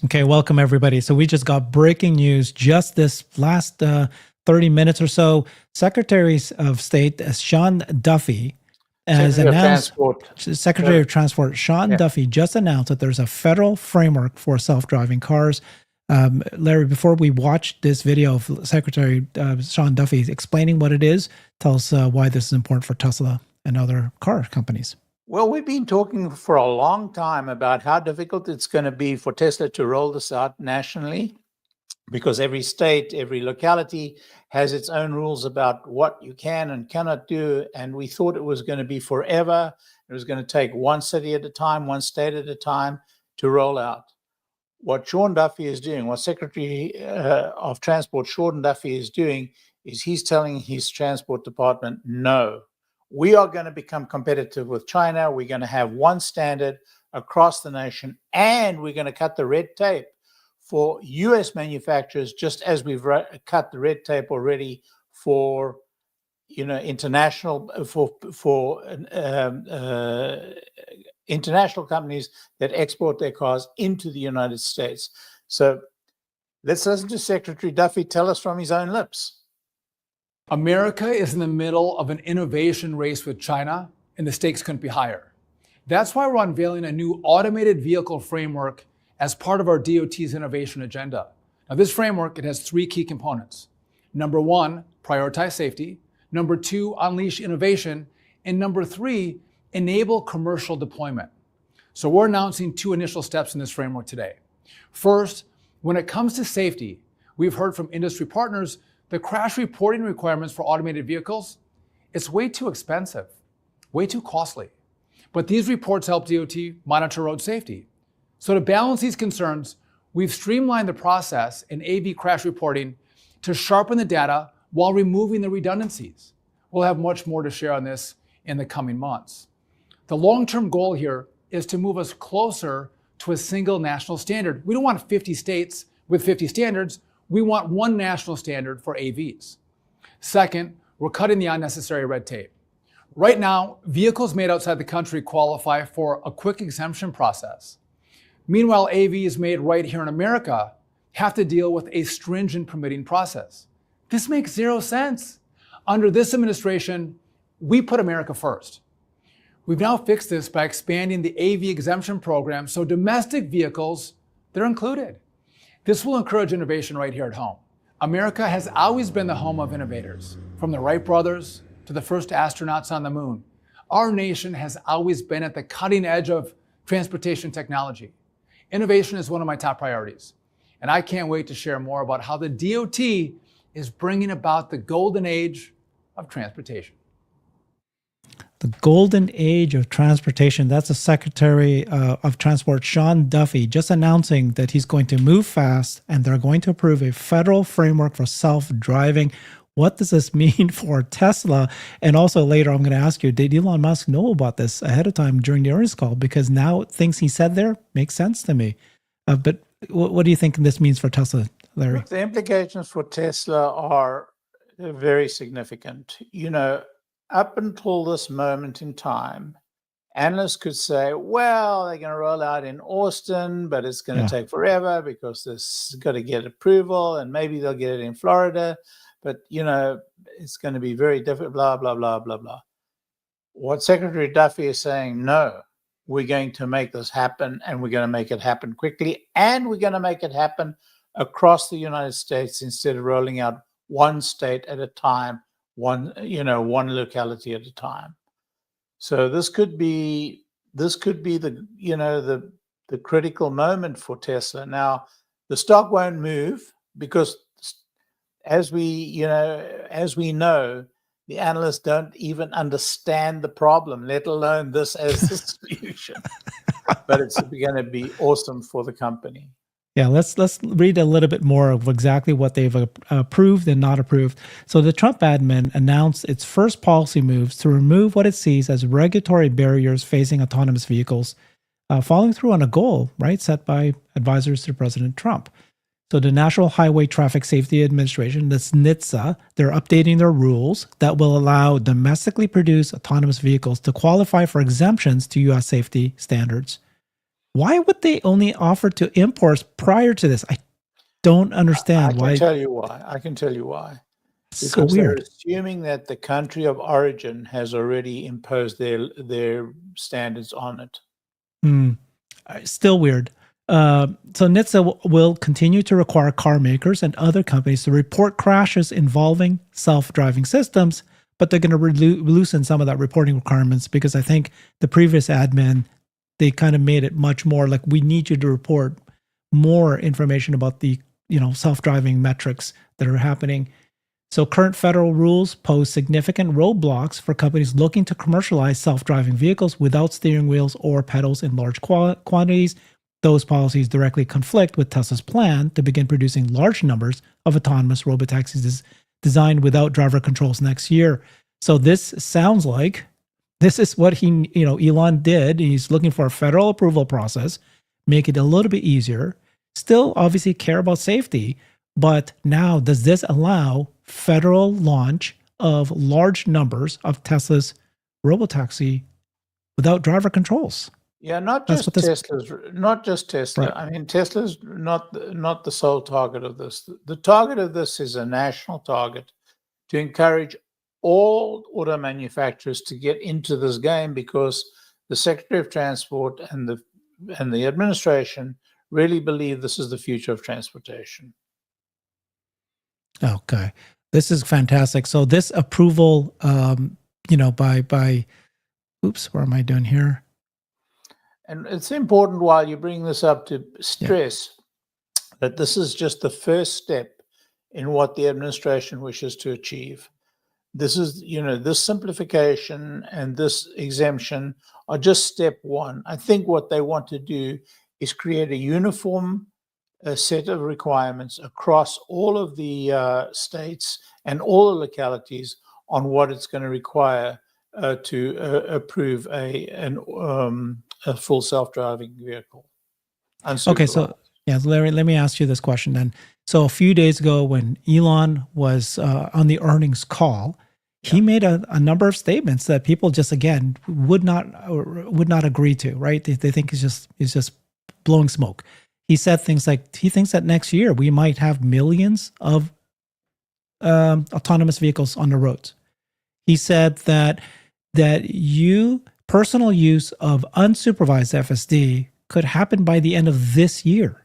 Okay, welcome everybody. So we just got breaking news just this last 30 minutes or so. Secretary of State Sean Duffy has Secretary of announced, Transport. Secretary of Transport Sean Duffy just announced that there's a federal framework for self-driving cars. Larry, before we watch this video of Secretary Sean Duffy explaining what it is, tell us why this is important for Tesla and other car companies. Well, we've been talking for a long time about how difficult it's going to be for Tesla to roll this out nationally, because every state, every locality has its own rules about what you can and cannot do. And we thought it was going to be forever. It was going to take one city at a time, one state at a time to roll out. What Sean Duffy is doing, what Secretary of Transport Sean Duffy is doing, is he's telling his transport department, no, we are going to become competitive with China. We're going to have one standard across the nation, and we're going to cut the red tape for U.S. manufacturers, just as we've cut the red tape already for, international international companies that export their cars into the United States. So let's listen to Secretary Duffy tell us from his own lips. America is in the middle of an innovation race with China, and the stakes couldn't be higher. That's why we're unveiling a new automated vehicle framework as part of our DOT's innovation agenda. Now, this framework, it has three key components. Number one, prioritize safety. Number two, unleash innovation. And number three, enable commercial deployment. So we're announcing two initial steps in this framework today. First, when it comes to safety, we've heard from industry partners the crash reporting requirements for automated vehicles, it's way too expensive, way too costly. But these reports help DOT monitor road safety. So to balance these concerns, we've streamlined the process in AV crash reporting to sharpen the data while removing the redundancies. We'll have much more to share on this in the coming months. The long-term goal here is to move us closer to a single national standard. We don't want 50 states with 50 standards. We want one national standard for AVs. Second, we're cutting the unnecessary red tape. Right now, vehicles made outside the country qualify for a quick exemption process. Meanwhile, AVs made right here in America have to deal with a stringent permitting process. This makes zero sense. Under this administration, we put America first. We've now fixed this by expanding the AV exemption program so domestic vehicles, they're included. This will encourage innovation right here at home. America has always been the home of innovators, from the Wright brothers to the first astronauts on the moon. Our nation has always been at the cutting edge of transportation technology. Innovation is one of my top priorities, and I can't wait to share more about how the DOT is bringing about the golden age of transportation. The golden age of transportation. That's the Secretary of Transport, Sean Duffy, just announcing that he's going to move fast and they're going to approve a federal framework for self-driving. What does this mean for Tesla? And also later, I'm going to ask you, did Elon Musk know about this ahead of time during the earnings call? Because now things he said there make sense to me. But what do you think this means for Tesla, Larry? The implications for Tesla are very significant. Up until this moment in time, analysts could say, well, they're going to roll out in Austin, but it's going to take forever because this has got to get approval, and maybe they'll get it in Florida, but, it's going to be very difficult, blah, blah, blah, blah, blah. What Secretary Duffy is saying, no, we're going to make this happen, and we're going to make it happen quickly, and we're going to make it happen across the United States instead of rolling out one state at a time, one locality at a time. So this could be the critical moment for Tesla. Now, the stock won't move because as we know, the analysts don't even understand the problem, let alone this as the solution. But it's going to be awesome for the company. Yeah, let's read a little bit more of exactly what they've approved and not approved. So the Trump admin announced its first policy moves to remove what it sees as regulatory barriers facing autonomous vehicles, following through on a goal, set by advisors to President Trump. So the National Highway Traffic Safety Administration, that's NHTSA, they're updating their rules that will allow domestically produced autonomous vehicles to qualify for exemptions to U.S. safety standards. Why would they only offer to imports prior to this? I don't understand I why. can tell you why. I can tell you why. It's so Because they're weird. assuming that the country of origin has already imposed their standards on it. Still weird. So NHTSA will continue to require car makers and other companies to report crashes involving self-driving systems, but they're going to loosen some of that reporting requirements because I think the previous admin, they kind of made it much more like we need you to report more information about the self-driving metrics that are happening. So current federal rules pose significant roadblocks for companies looking to commercialize self-driving vehicles without steering wheels or pedals in large quantities. Those policies directly conflict with Tesla's plan to begin producing large numbers of autonomous robotaxis designed without driver controls next year. So this sounds like this is what Elon did. He's looking for a federal approval process, make it a little bit easier, still obviously care about safety, but now does this allow federal launch of large numbers of Tesla's robotaxi without driver controls? Yeah, not That's just what this- Tesla's, not just Tesla. Right. I mean, Tesla's not the sole target of this. The target of this is a national target to encourage all auto manufacturers to get into this game because the Secretary of Transport and the administration really believe this is the future of transportation. Okay. This is fantastic. So this approval, by oops, what am I doing here? And it's important while you bring this up to stress that this is just the first step in what the administration wishes to achieve. This is, this simplification and this exemption are just step one. I think what they want to do is create a uniform set of requirements across all of the states and all the localities on what it's going to require to approve a full self-driving vehicle. Okay, so Larry, let me ask you this question then. So a few days ago, when Elon was on the earnings call, he made a number of statements that people just again would not agree to. Right? They think he's just blowing smoke. He said things like he thinks that next year we might have millions of autonomous vehicles on the roads. He said that personal use of unsupervised FSD could happen by the end of this year.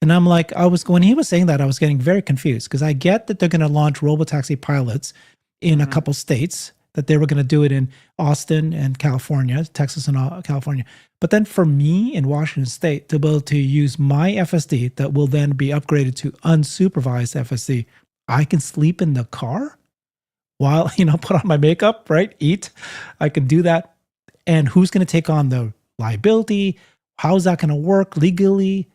And I'm like, when he was saying that, I was getting very confused because I get that they're going to launch robotaxi pilots in a couple states, that they were going to do it in Austin and California, Texas and California. But then for me in Washington State to be able to use my FSD that will then be upgraded to unsupervised FSD, I can sleep in the car while, put on my makeup, right? Eat. I can do that. And who's going to take on the liability? How's that going to work legally?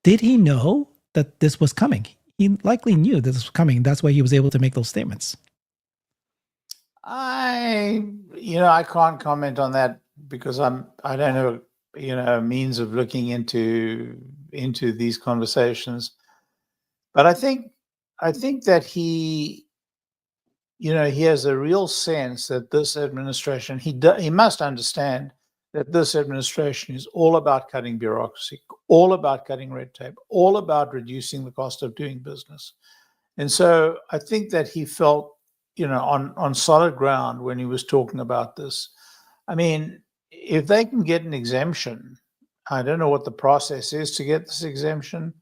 Did he know that this was coming? He likely knew that this was coming. That's why he was able to make those statements. I can't comment on that because I don't have a means of looking into these conversations. But I think that he has a real sense that this administration, he must understand that this administration is all about cutting bureaucracy, all about cutting red tape, all about reducing the cost of doing business. And so I think that he felt, on solid ground when he was talking about this. I mean, if they can get an exemption, I don't know what the process is to get this exemption,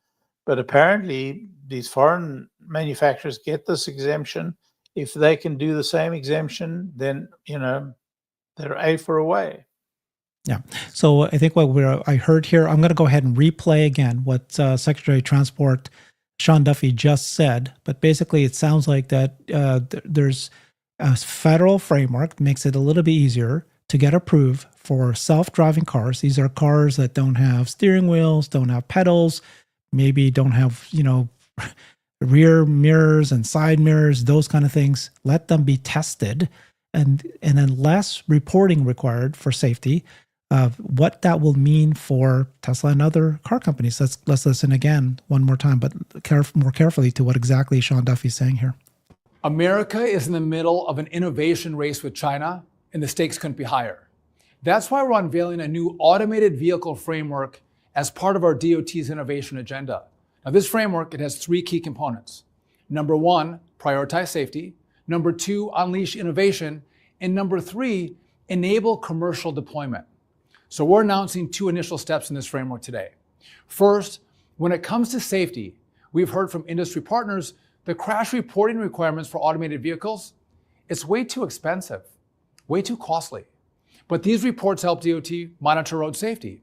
but apparently these foreign manufacturers get this exemption. If they can do the same exemption, then, they're A for a way. Yeah. So I think I heard here, I'm going to go ahead and replay again what Secretary of Transport Sean Duffy just said. But basically, it sounds like that there's a federal framework that makes it a little bit easier to get approved for self-driving cars. These are cars that don't have steering wheels, don't have pedals, maybe don't have, rear mirrors and side mirrors, those kind of things. Let them be tested and then less reporting required for safety. What that will mean for Tesla and other car companies. Let's listen again one more time, but more carefully to what exactly Sean Duffy is saying here. America is in the middle of an innovation race with China, and the stakes couldn't be higher. That's why we're unveiling a new automated vehicle framework as part of our DOT's innovation agenda. Now, this framework, it has three key components. Number one, prioritize safety. Number two, unleash innovation. And number three, enable commercial deployment. So we're announcing two initial steps in this framework today. First, when it comes to safety, we've heard from industry partners the crash reporting requirements for automated vehicles, it's way too expensive, way too costly. But these reports help DOT monitor road safety.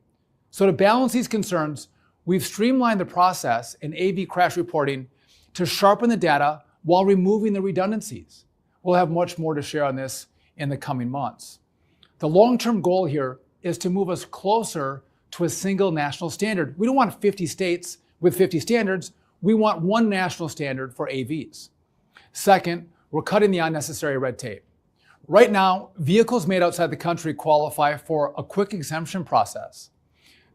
So to balance these concerns, we've streamlined the process in AV crash reporting to sharpen the data while removing the redundancies. We'll have much more to share on this in the coming months. The long-term goal here is to move us closer to a single national standard. We don't want 50 states with 50 standards. We want one national standard for AVs. Second, we're cutting the unnecessary red tape. Right now, vehicles made outside the country qualify for a quick exemption process.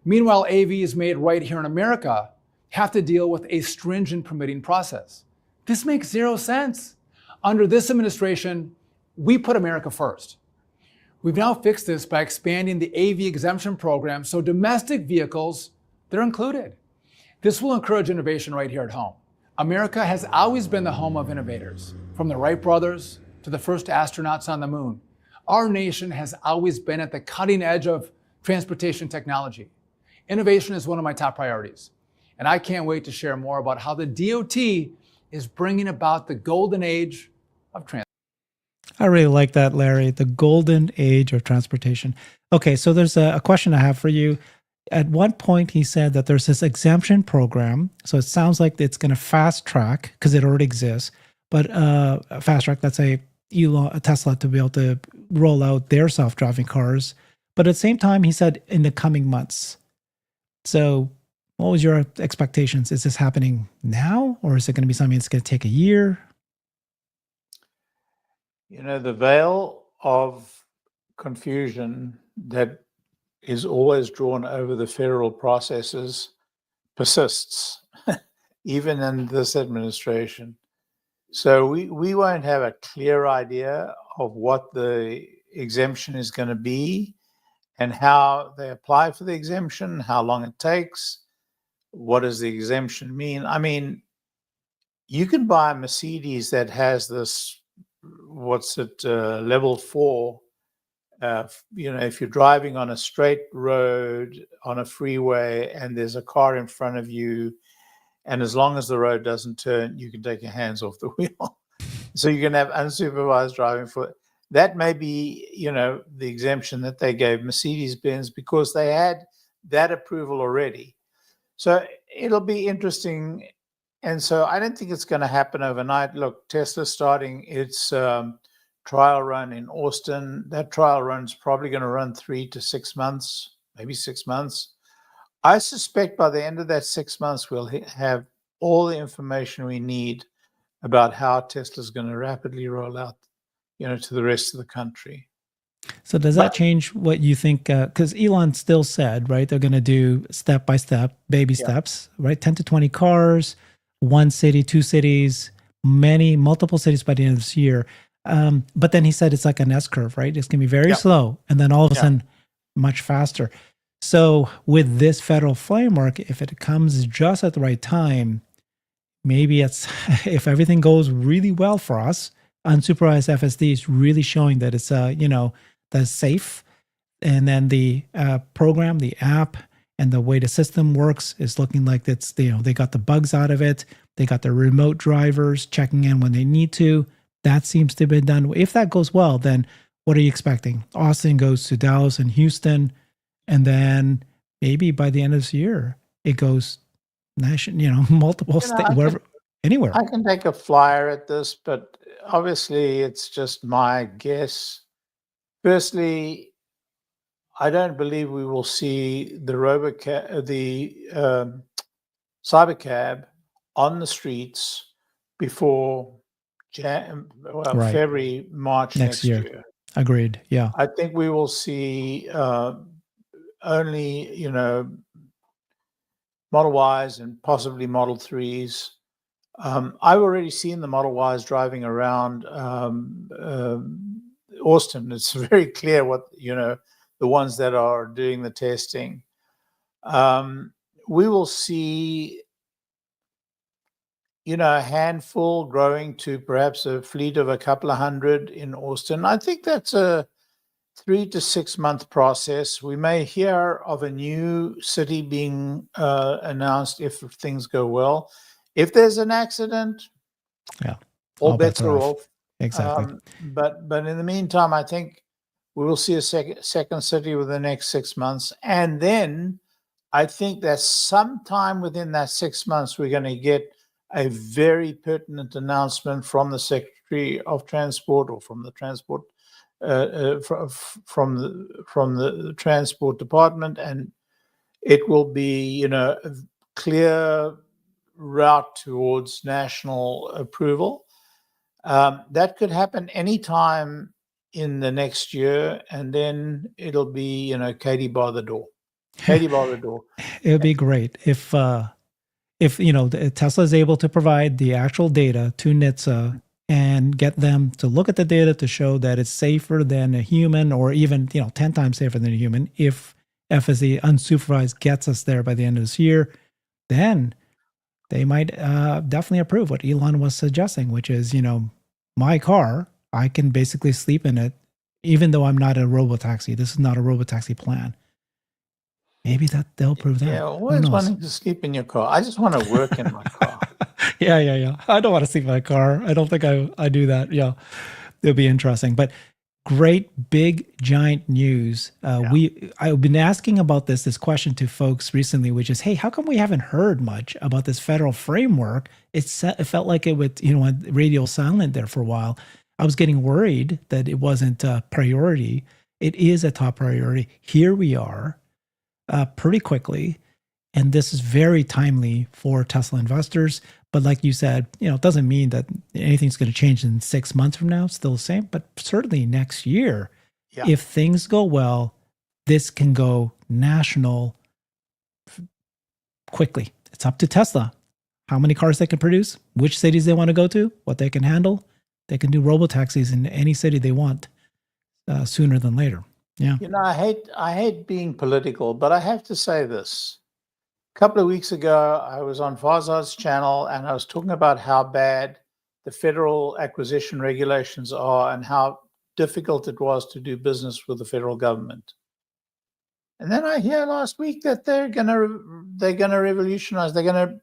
Meanwhile, AVs made right here in America have to deal with a stringent permitting process. This makes zero sense. Under this administration, we put America first. We've now fixed this by expanding the AV exemption program so domestic vehicles, they're included. This will encourage innovation right here at home. America has always been the home of innovators, from the Wright brothers to the first astronauts on the moon. Our nation has always been at the cutting edge of transportation technology. Innovation is one of my top priorities, and I can't wait to share more about how the DOT is bringing about the golden age of transportation. I really like that, Larry, the golden age of transportation. Okay, so there's a question I have for you. At one point, he said that there's this exemption program. So it sounds like it's going to fast track, because it already exists, but fast track, let's say Tesla to be able to roll out their self-driving cars. But at the same time, he said in the coming months. So what was your expectations? Is this happening now, or is it going to be something that's going to take a year? You know, the veil of confusion that is always drawn over the federal processes persists, even in this administration. So we won't have a clear idea of what the exemption is going to be and how they apply for the exemption, how long it takes, what does the exemption mean? I mean, you can buy a Mercedes that has this, level 4. If you're driving on a straight road on a freeway and there's a car in front of you, and as long as the road doesn't turn, you can take your hands off the wheel. So you can have unsupervised driving for that. May be, the exemption that they gave Mercedes-Benz because they had that approval already. So it'll be interesting. And so I don't think it's going to happen overnight. Look, Tesla's starting its trial run in Austin. That trial run is probably going to run 3 to 6 months, maybe 6 months. I suspect by the end of that 6 months, we'll have all the information we need about how Tesla's going to rapidly roll out, to the rest of the country. So does that change what you think? Because Elon still said, right, they're going to do step by step, baby steps, right? 10 to 20 cars, one city, two cities, multiple cities by the end of this year. But then he said it's like an S curve, right? It's going to be very slow, and then all of a sudden much faster. So with this federal framework, if it comes just at the right time, maybe it's if everything goes really well for us, unsupervised FSD is really showing that it's that's safe, and then the program, the app, and the way the system works is looking like it's they got the bugs out of it. They got the remote drivers checking in when they need to. That seems to have been done. If that goes well, then what are you expecting? Austin goes to Dallas and Houston, and then maybe by the end of this year, it goes national, multiple states, wherever, anywhere. I can take a flyer at this, but obviously it's just my guess. Firstly, I don't believe we will see the cybercab on the streets before February, March next year. Agreed. Yeah. I think we will see only, Model Ys and possibly Model 3s. I've already seen the Model Ys driving around Austin. It's very clear what, the ones that are doing the testing. We will see, a handful growing to perhaps a fleet of a couple of hundred in Austin. I think that's a 3 to 6 month process. We may hear of a new city being announced if things go well. If there's an accident, all bets are off. Exactly. But in the meantime, I think we will see a second city within the next 6 months. And then I think that sometime within that 6 months, we're going to get a very pertinent announcement from the Secretary of Transport or from the Transport from the Transport Department, and it will be a clear route towards national approval. That could happen anytime in the next year, and then it'll be Katie bar the door. Katie bar the door. It would be great if Tesla is able to provide the actual data to NHTSA and get them to look at the data to show that it's safer than a human, or even 10 times safer than a human. If FSD unsupervised gets us there by the end of this year, then they might definitely approve what Elon was suggesting, which is, my car, I can basically sleep in it, even though I'm not a robotaxi. This is not a robotaxi plan. Maybe they'll prove that. Yeah, always wanting to sleep in your car. I just want to work in my car. Yeah. I don't want to sleep in my car. I don't think I do that. Yeah, it'll be interesting. But great, big, giant news. I've been asking about this question to folks recently, which is, hey, how come we haven't heard much about this federal framework? It felt like it went, radio silent there for a while. I was getting worried that it wasn't a priority. It is a top priority. Here we are, pretty quickly. And this is very timely for Tesla investors. But like you said, it doesn't mean that anything's going to change in 6 months from now. It's still the same. But certainly next year, if things go well, this can go national quickly. It's up to Tesla. How many cars they can produce, which cities they want to go to, what they can handle. They can do robotaxis in any city they want sooner than later. Yeah. I hate being political, but I have to say this. A couple of weeks ago, I was on Farzad's channel and I was talking about how bad the federal acquisition regulations are and how difficult it was to do business with the federal government. And then I hear last week that they're gonna revolutionize. They're gonna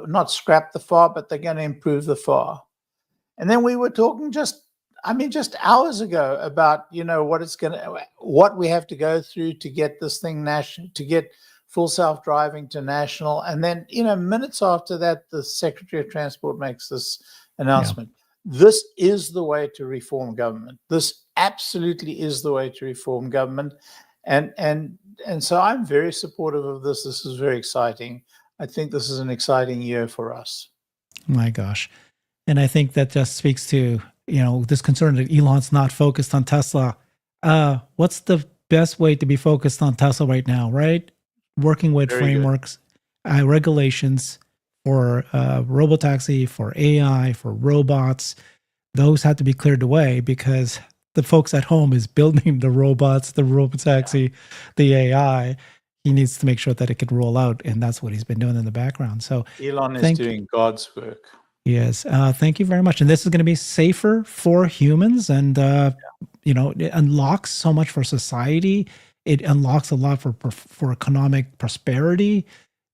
not scrap the FAR, but they're gonna improve the FAR. And then we were talking just hours ago about what we have to go through to get this thing national, to get full self-driving to national. And then, minutes after that, the Secretary of Transport makes this announcement. Yeah. This is the way to reform government. This absolutely is the way to reform government. And so I'm very supportive of this. This is very exciting. I think this is an exciting year for us. My gosh. And I think that just speaks to, this concern that Elon's not focused on Tesla. What's the best way to be focused on Tesla right now, right? Working with frameworks, regulations for robotaxi, for AI, for robots. Those have to be cleared away because the folks at home is building the robots, the robotaxi, the AI. He needs to make sure that it can roll out, and that's what he's been doing in the background. So Elon is doing God's work. Yes, thank you very much. And this is going to be safer for humans, and it unlocks so much for society. It unlocks a lot for economic prosperity.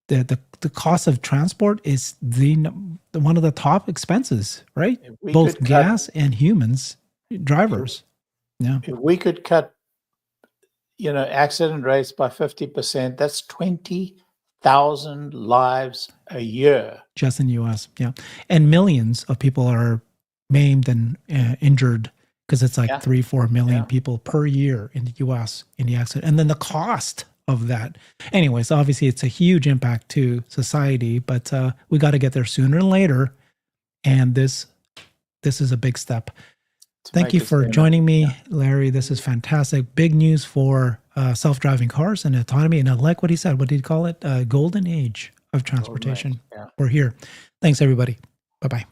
The cost of transport is one of the top expenses, right? Both gas and humans, drivers. Yeah. If we could cut, accident rates by 50%, that's 20,000 lives a year. Just in the U.S., yeah. And millions of people are maimed and injured because it's like 3-4 million people per year in the U.S. in the accident. And then the cost of that. Anyways, obviously it's a huge impact to society, but we got to get there sooner than later. And this is a big step. Thank you for joining me, Larry. This is fantastic. Big news for self-driving cars and autonomy. And I like what he said. What did he call it? Golden age of transportation. We're here. Thanks, everybody. Bye-bye.